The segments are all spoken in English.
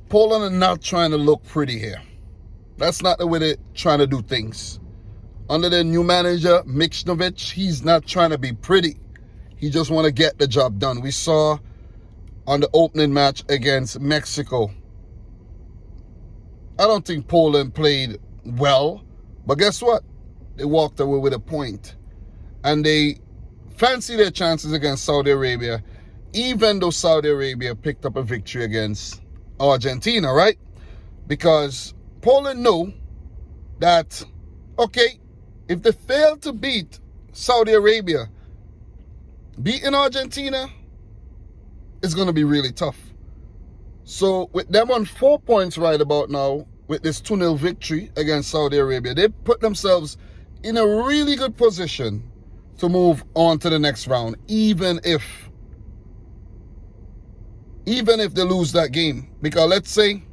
Poland are not trying to look pretty here. That's not the way they're trying to do things. Under their new manager, Michnovic, he's not trying to be pretty. He just want to get the job done. We saw on the opening match against Mexico, I don't think Poland played well, but guess what? They walked away with a point. And they fancy their chances against Saudi Arabia, even though Saudi Arabia picked up a victory against Argentina, right? Because Poland know that, okay, if they fail to beat Saudi Arabia, beating Argentina is going to be really tough. So with them on 4 points right about now, with this 2-0 victory against Saudi Arabia, they put themselves in a really good position to move on to the next round, even if they lose that game. Because let's say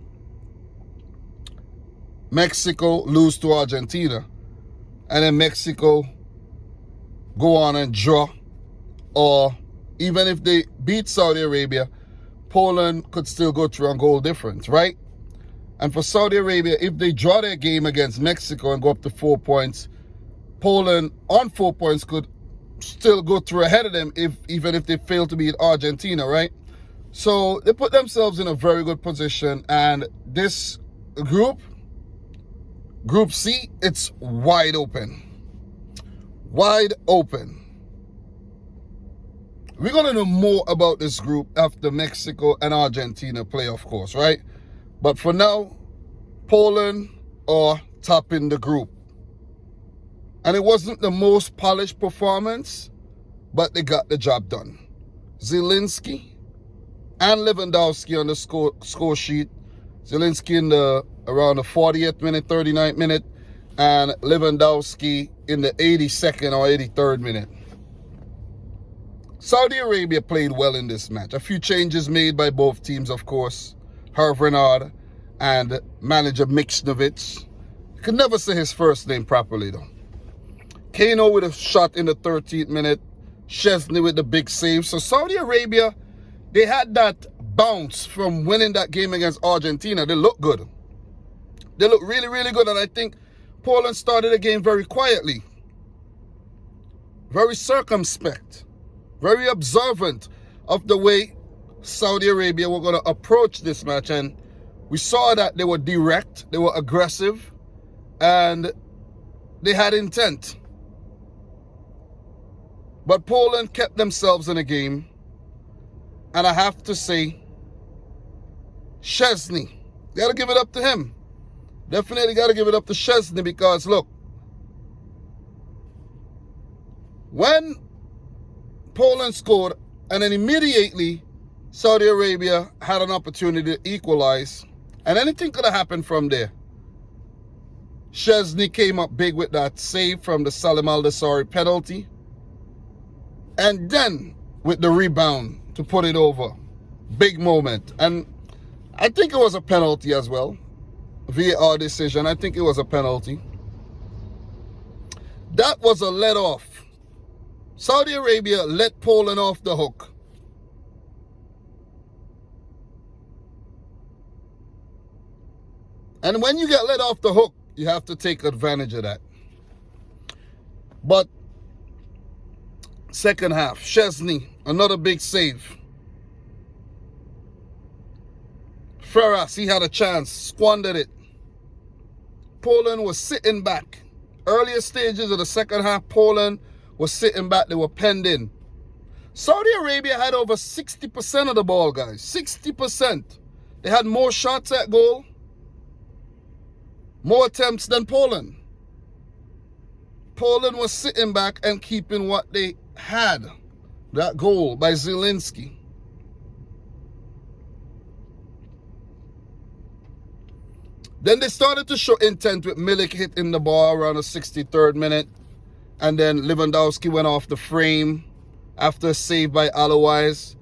Mexico lose to Argentina, and then Mexico go on and draw, or even if they beat Saudi Arabia, Poland could still go through on goal difference, right? And for Saudi Arabia, if they draw their game against Mexico and go up to 4 points, Poland on 4 points could still go through ahead of them even if they fail to beat Argentina, right? So they put themselves in a very good position, and this group C, it's wide open. Wide open. We're going to know more about this group after Mexico and Argentina play, of course, right? But for now, Poland are topping the group. And it wasn't the most polished performance, but they got the job done. Zielinski and Lewandowski on the score sheet. Zielinski in around the 40th minute, 39th minute, and Lewandowski in the 82nd or 83rd minute. Saudi Arabia played well in this match. A few changes made by both teams, of course. Hervé Renard and manager Michnovic. I could never say his first name properly, though. Kano with a shot in the 13th minute. Szczesny with the big save. So Saudi Arabia, they had that bounce from winning that game against Argentina. They look good. They look really, really good. And I think Poland started the game very quietly. Very circumspect. Very observant of the way Saudi Arabia were going to approach this match. And we saw that they were direct, they were aggressive, and they had intent. But Poland kept themselves in the game. And I have to say, Szczesny, got to give it up to him. Definitely got to give it up to Szczesny, because look, when Poland scored, and then immediately Saudi Arabia had an opportunity to equalize, and anything could have happened from there. Szczesny came up big with that save from the Salim Al-Dasari penalty, and then with the rebound to put it over. Big moment. And I think it was a penalty as well. VAR decision, I think it was a penalty. That was a let off. Saudi Arabia let Poland off the hook. And when you get let off the hook, you have to take advantage of that. But second half, Szczesny, another big save. Ferraz, he had a chance, squandered it. Poland was sitting back. Earlier stages of the second half, Poland was sitting back. They were penned in. Saudi Arabia had over 60% of the ball, guys. 60%. They had more shots at goal, more attempts than Poland. Poland was sitting back and keeping what they had. That goal by Zielinski. Then they started to show intent with Milik hitting the ball around the 63rd minute. And then Lewandowski went off the frame after a save by Alois.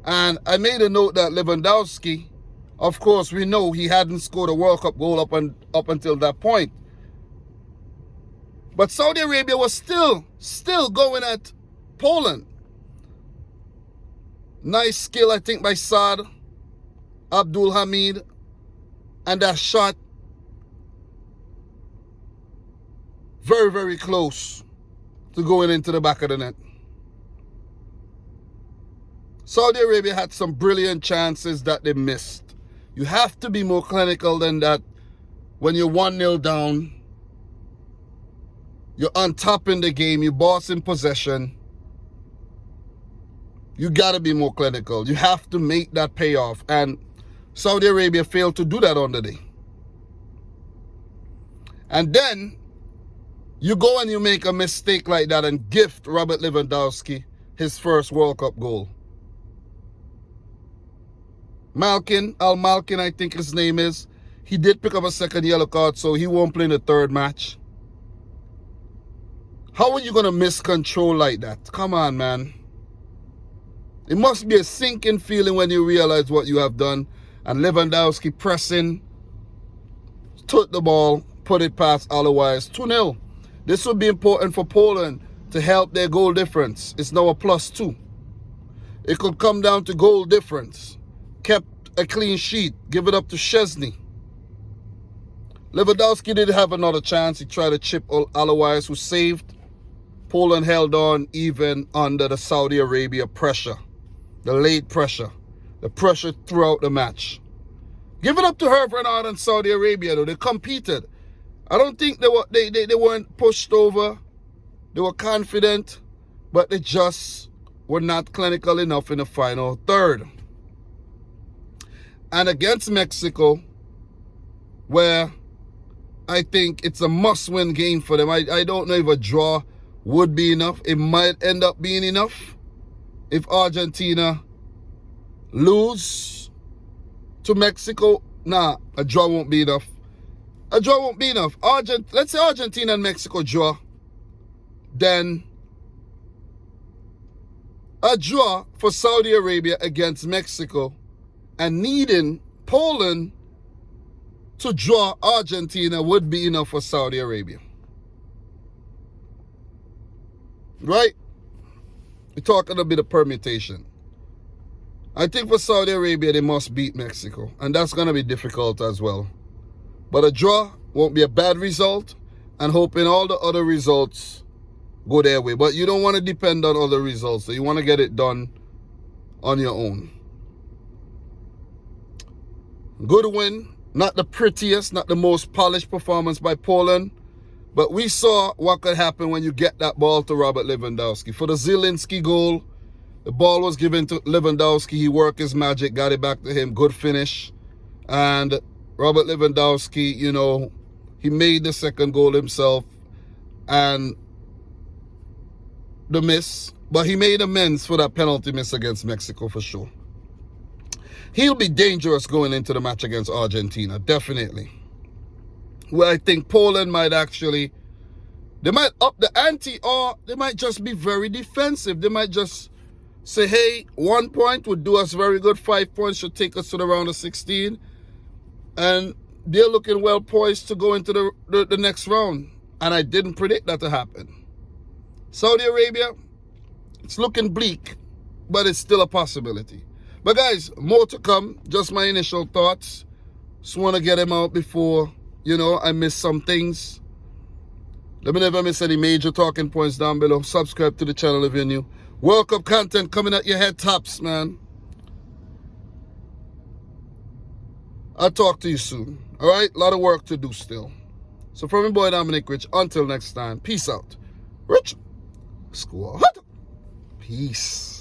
And I made a note that Lewandowski, of course, we know he hadn't scored a World Cup goal up until that point. But Saudi Arabia was still going at Poland. Nice skill, I think, by Saad Abdul Hamid. And that shot, very, very close to going into the back of the net. Saudi Arabia had some brilliant chances that they missed. You have to be more clinical than that. When you're 1-0 down, you're on top in the game, you're boss in possession. You got to be more clinical. You have to make that payoff. And Saudi Arabia failed to do that on the day. And then you go and you make a mistake like that and gift Robert Lewandowski his first World Cup goal. Malkin, I think his name is. He did pick up a second yellow card, so he won't play in the third match. How are you going to miss control like that? Come on, man. It must be a sinking feeling when you realize what you have done. And Lewandowski pressing, took the ball, put it past otherwise. 2-0. This would be important for Poland to help their goal difference. It's now a +2. It could come down to goal difference. Kept a clean sheet. Give it up to Szczesny. Lewandowski did have another chance. He tried to chip Alois, who saved. Poland held on even under the Saudi Arabia pressure. The late pressure. The pressure throughout the match. Give it up to Hervé Renard and Saudi Arabia, though. They competed. I don't think they weren't pushed over. They were confident, but they just were not clinical enough in the final third. And against Mexico, where I think it's a must-win game for them. I don't know if a draw would be enough. It might end up being enough if Argentina lose to Mexico. Nah, a draw won't be enough. A draw won't be enough. Let's say Argentina and Mexico draw. Then a draw for Saudi Arabia against Mexico, and needing Poland to draw Argentina would be enough for Saudi Arabia. Right? We're talking a bit of permutation. I think for Saudi Arabia, they must beat Mexico. And that's going to be difficult as well. But a draw won't be a bad result. And hoping all the other results go their way. But you don't want to depend on other results. So you want to get it done on your own. Good win. Not the prettiest, not the most polished performance by Poland. But we saw what could happen when you get that ball to Robert Lewandowski. For the Zielinski goal, the ball was given to Lewandowski. He worked his magic, got it back to him. Good finish. And Robert Lewandowski, you know, he made the second goal himself. And the miss. But he made amends for that penalty miss against Mexico for sure. He'll be dangerous going into the match against Argentina, definitely. Well, I think Poland might actually, they might up the ante, or they might just be very defensive. They might just say, hey, 1 point would do us very good. 5 points should take us to the round of 16. And they're looking well poised to go into the next round. And I didn't predict that to happen. Saudi Arabia, it's looking bleak, but it's still a possibility. But guys, more to come. Just my initial thoughts. Just want to get them out before, you know, I miss some things. Let me never miss any major talking points down below. Subscribe to the channel if you're new. World Cup content coming at your head tops, man. I'll talk to you soon. All right? A lot of work to do still. So from your boy Dominic Rich, until next time, peace out. Rich Squad. Peace.